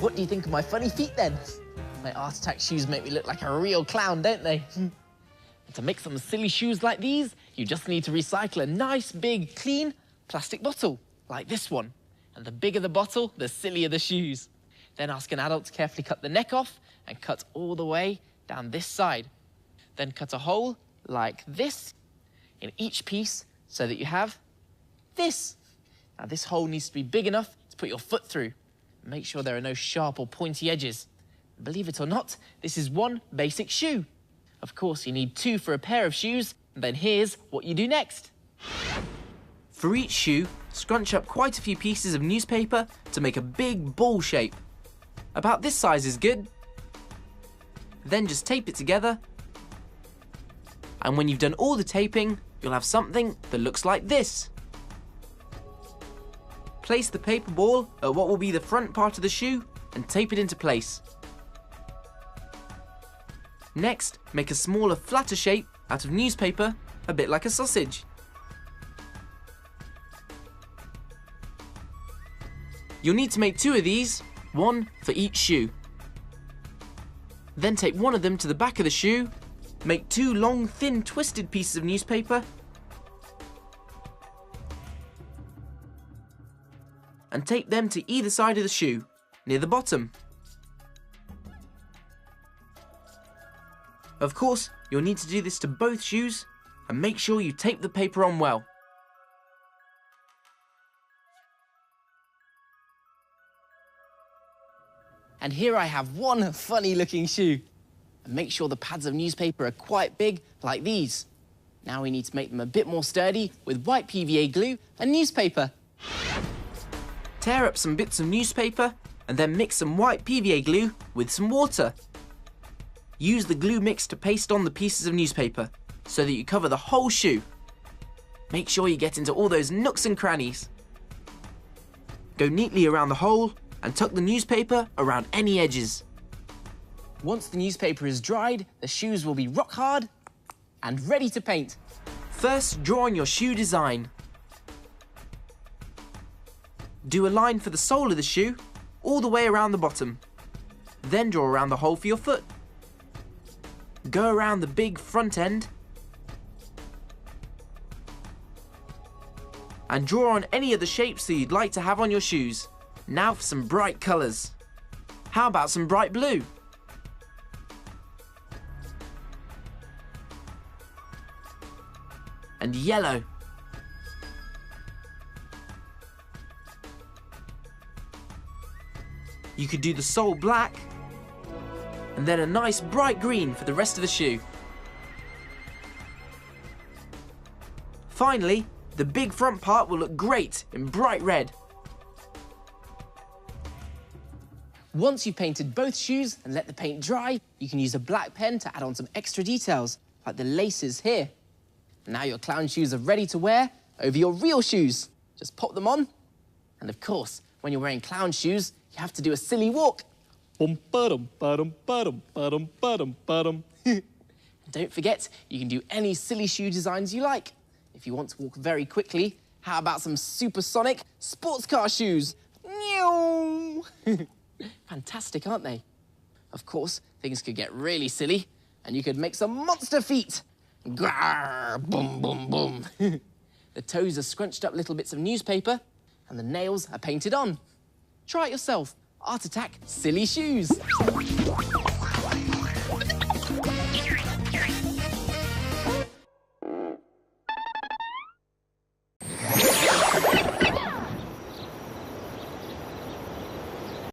What do you think of my funny feet then? My Art Attack shoes make me look like a real clown, don't they? And to make some silly shoes like these, you just need to recycle a nice, big, clean plastic bottle, like this one. And the bigger the bottle, the sillier the shoes. Then ask an adult to carefully cut the neck off and cut all the way down this side. Then cut a hole like this in each piece so that you have this. Now this hole needs to be big enough to put your foot through. Make sure there are no sharp or pointy edges. Believe it or not, this is one basic shoe. Of course, you need two for a pair of shoes, and then here's what you do next. For each shoe, scrunch up quite a few pieces of newspaper to make a big ball shape. About this size is good. Then just tape it together. And when you've done all the taping, you'll have something that looks like this. Place the paper ball at what will be the front part of the shoe and tape it into place. Next, make a smaller, flatter shape out of newspaper, a bit like a sausage. You'll need to make two of these, one for each shoe. Then take one of them to the back of the shoe, make two long, thin, twisted pieces of newspaper, and tape them to either side of the shoe, near the bottom. Of course, you'll need to do this to both shoes, and make sure you tape the paper on well. And here I have one funny looking shoe. And make sure the pads of newspaper are quite big, like these. Now we need to make them a bit more sturdy with white PVA glue and newspaper. Tear up some bits of newspaper and then mix some white PVA glue with some water. Use the glue mix to paste on the pieces of newspaper so that you cover the whole shoe. Make sure you get into all those nooks and crannies. Go neatly around the hole and tuck the newspaper around any edges. Once the newspaper is dried, the shoes will be rock hard and ready to paint. First, draw on your shoe design. Do a line for the sole of the shoe all the way around the bottom. Then draw around the hole for your foot. Go around the big front end and draw on any of the shapes that you'd like to have on your shoes. Now for some bright colours. How about some bright blue? And yellow. You could do the sole black, and then a nice bright green for the rest of the shoe. Finally, the big front part will look great in bright red. Once you've painted both shoes and let the paint dry, you can use a black pen to add on some extra details, like the laces here. Now your clown shoes are ready to wear over your real shoes. Just pop them on. And of course, when you're wearing clown shoes, you have to do a silly walk. And don't forget, you can do any silly shoe designs you like. If you want to walk very quickly, how about some supersonic sports car shoes? Fantastic, aren't they? Of course, things could get really silly, and you could make some monster feet. Grrr, boom, boom, boom. The toes are scrunched up little bits of newspaper, and the nails are painted on. Try it yourself. Art Attack Silly Shoes.